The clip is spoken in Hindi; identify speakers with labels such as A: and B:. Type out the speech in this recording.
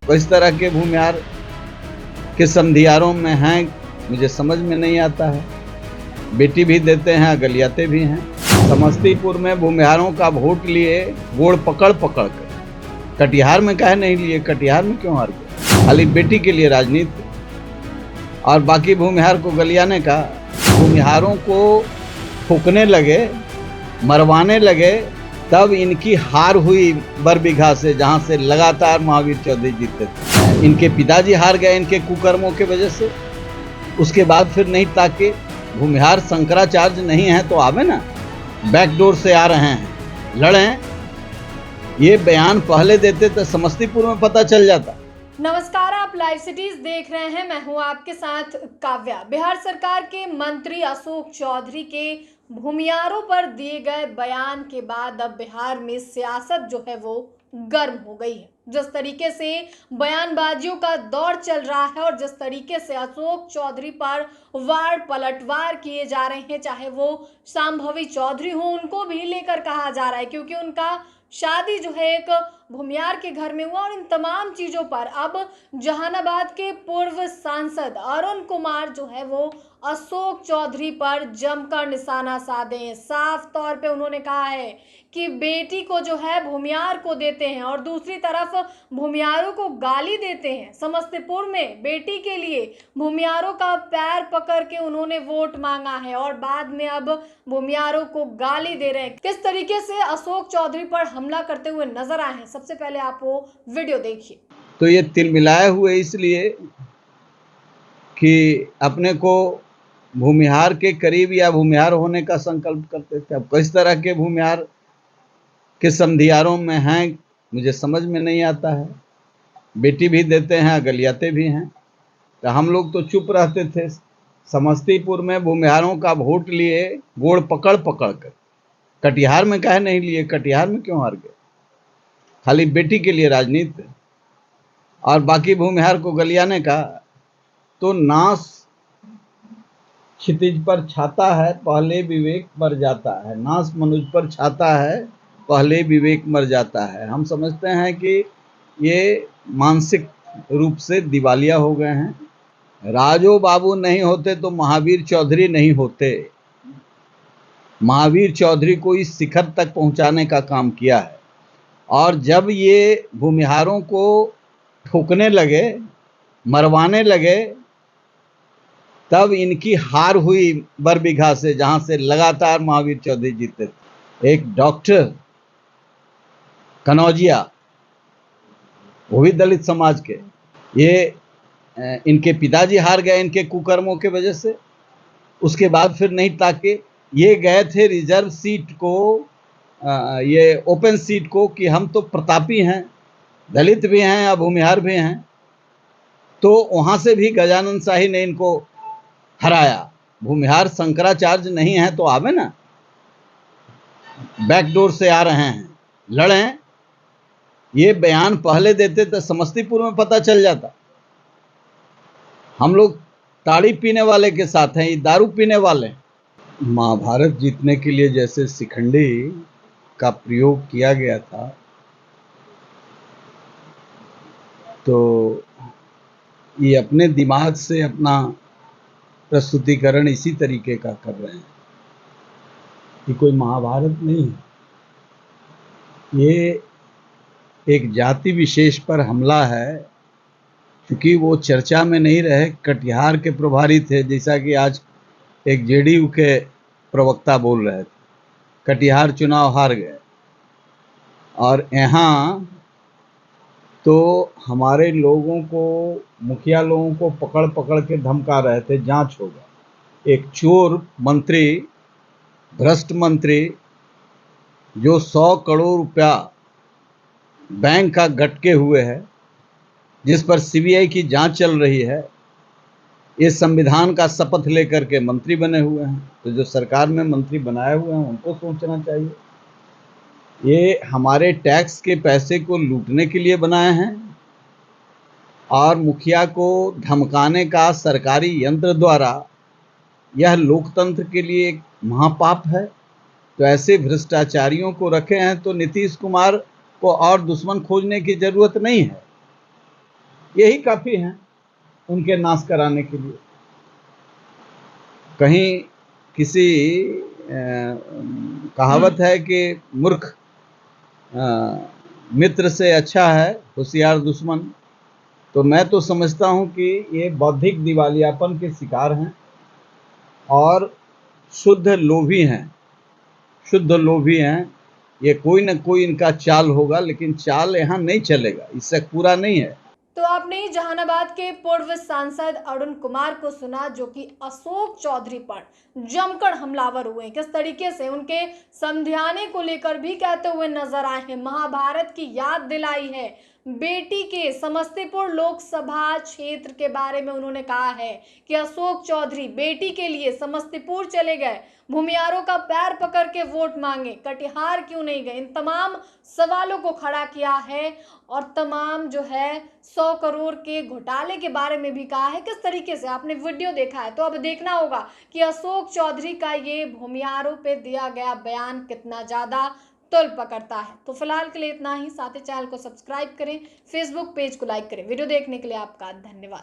A: किस तरह के भूमिहार के समधियारों में हैं मुझे समझ में नहीं आता है। बेटी भी देते हैं, अगलियाते भी हैं। समस्तीपुर में भूमिहारों का वोट लिए गोड़ पकड़ पकड़ कर, कटिहार में काहे नहीं लिए? कटिहार में क्यों हार गए? खाली बेटी के लिए राजनीति और बाकी भूमिहार को गलियाने का। भूमिहारों को फूकने लगे, मरवाने लगे, तब इनकी हार हुई बरबीघा से, जहां से लगातार महावीर चौधरी जीतते थे। इनके पिताजी हार गए इनके कुकर्मों के वजह से। उसके बाद फिर नहीं ताके। भूमिहार शंकराचार्य नहीं है तो आवे ना, बैकडोर से आ रहे हैं, लड़ें। ये बयान पहले देते तो समस्तीपुर में पता चल जाता।
B: नमस्कार, आप लाइव सिटीज देख रहे हैं। मैं हूं आपके साथ काव्या। बिहार सरकार के मंत्री अशोक चौधरी के भूमिहारों पर दिए गए बयान के बाद अब बिहार में सियासत जो है वो गर्म हो गई है। जिस तरीके से बयानबाजियों का दौर चल रहा है और जिस तरीके से अशोक चौधरी पर वार पलटवार किए जा रहे हैं, चाहे वो शांभवी चौधरी हो, उनको भी लेकर कहा जा रहा है क्योंकि उनका शादी जो है एक भूमिहार के घर में हुआ। और इन तमाम चीजों पर अब जहानाबाद के पूर्व सांसद अरुण कुमार जो है वो अशोक चौधरी पर जमकर निशाना साधे। साफ तौर पे उन्होंने कहा है कि बेटी को जो है भूमिहार को देते हैं और दूसरी तरफ भूमिहारों को गाली देते हैं। समस्तीपुर में बेटी के लिए भूमिहारों का पैर पकड़ के उन्होंने वोट मांगा है और बाद में अब भूमिहारों को गाली दे रहे हैं। किस तरीके से अशोक चौधरी पर हमला करते हुए नजर आए हैं, सबसे पहले आप वो वीडियो देखिए।
A: तो ये तिल मिलाए हुए इसलिए कि अपने को भूमिहार के करीब या भूमिहार होने का संकल्प करते थे। अब किस तरह के भूमिहार के समधियारों में हैं मुझे समझ में नहीं आता है। बेटी भी देते हैं, अगलियाते भी हैं। तो हम लोग तो चुप रहते थे। समस्तीपुर में भूमिहारों का वोट लिए गोड़ पकड़ पकड़ कर, कटिहार में काहे नहीं लिए? कटिहार में क्यों हार गए? खाली बेटी के लिए राजनीति और बाकी भूमिहार को गलियाने का। तो नाश क्षितिज पर छाता है, पहले विवेक मर जाता है। नाश मनुष्य पर छाता है, पहले विवेक मर जाता है। हम समझते हैं कि ये मानसिक रूप से दिवालिया हो गए हैं। राजो बाबू नहीं होते तो महावीर चौधरी नहीं होते। महावीर चौधरी को इस शिखर तक पहुंचाने का काम किया है। और जब ये भूमिहारों को ठोकने लगे, मरवाने लगे, तब इनकी हार हुई बरबीघा से, जहां से लगातार महावीर चौधरी जीतते थे। एक डॉक्टर कनौजिया, वो भी दलित समाज के, ये इनके पिताजी हार गए इनके कुकर्मों के वजह से। उसके बाद फिर नहीं ताके। ये गए थे रिजर्व सीट को, ये ओपन सीट को, कि हम तो प्रतापी हैं, दलित भी हैं या भूमिहार भी हैं। तो वहाँ से भी गजानन शाही ने इनको हराया। भूमिहार शंकराचार्य नहीं है तो आवे ना, बैकडोर से आ रहे हैं, लड़ें। ये बयान पहले देते तो समस्तीपुर में पता चल जाता। हम लोग ताड़ी पीने वाले के साथ हैं, ये दारू पीने वाले। महाभारत जीतने के लिए जैसे शिखंडी का प्रयोग किया गया था, तो ये अपने दिमाग से अपना प्रस्तुतिकरण इसी तरीके का कर रहे हैं। ये कोई महाभारत नहीं है, ये एक जाति विशेष पर हमला है। क्योंकि वो चर्चा में नहीं रहे, कटिहार के प्रभारी थे, जैसा कि आज एक जेडीयू के प्रवक्ता बोल रहे थे। कटिहार चुनाव हार गए और यहाँ तो हमारे लोगों को, मुखिया लोगों को पकड़ पकड़ के धमका रहे थे, जांच होगा। एक चोर मंत्री, भ्रष्ट मंत्री, जो 100 करोड़ रुपया बैंक का गटके हुए है, जिस पर सीबीआई की जांच चल रही है, ये संविधान का शपथ लेकर के मंत्री बने हुए हैं। तो जो सरकार में मंत्री बनाए हुए हैं उनको सोचना चाहिए। ये हमारे टैक्स के पैसे को लूटने के लिए बनाए हैं और मुखिया को धमकाने का सरकारी यंत्र द्वारा, यह लोकतंत्र के लिए एक महापाप है। तो ऐसे भ्रष्टाचारियों को रखे हैं तो नीतीश कुमार को और दुश्मन खोजने की जरूरत नहीं है। यही काफ़ी हैं उनके नाश कराने के लिए। कहीं किसी कहावत है कि मूर्ख मित्र से अच्छा है होशियार दुश्मन। तो मैं तो समझता हूँ कि ये बौद्धिक दिवालियापन के शिकार हैं और शुद्ध लोभी हैं, शुद्ध लोभी हैं। ये कोई न कोई इनका चाल होगा, लेकिन चाल यहाँ नहीं चलेगा, इससे पूरा नहीं है।
B: तो आपने जहानाबाद के पूर्व सांसद अरुण कुमार को सुना, जो कि अशोक चौधरी पर जमकर हमलावर हुए, किस तरीके से उनके समझाने को लेकर भी कहते हुए नजर आए हैं। महाभारत की याद दिलाई है, बेटी के समस्तीपुर लोकसभा क्षेत्र के बारे में उन्होंने कहा है कि अशोक चौधरी बेटी के लिए समस्तीपुर चले गए, भूमियारों का पैर पकड़ के वोट मांगे, कटिहार क्यों नहीं गए। इन तमाम सवालों को खड़ा किया है और तमाम जो है 100 करोड़ के घोटाले के बारे में भी कहा है। किस तरीके से आपने वीडियो देखा है, तो अब देखना होगा कि अशोक चौधरी का ये भूमियारों पे दिया गया बयान कितना ज्यादा तुल पकड़ता है। तो फिलहाल के लिए इतना ही। साथ ही चैनल को सब्सक्राइब करें, फेसबुक पेज को लाइक करें। वीडियो देखने के लिए आपका धन्यवाद।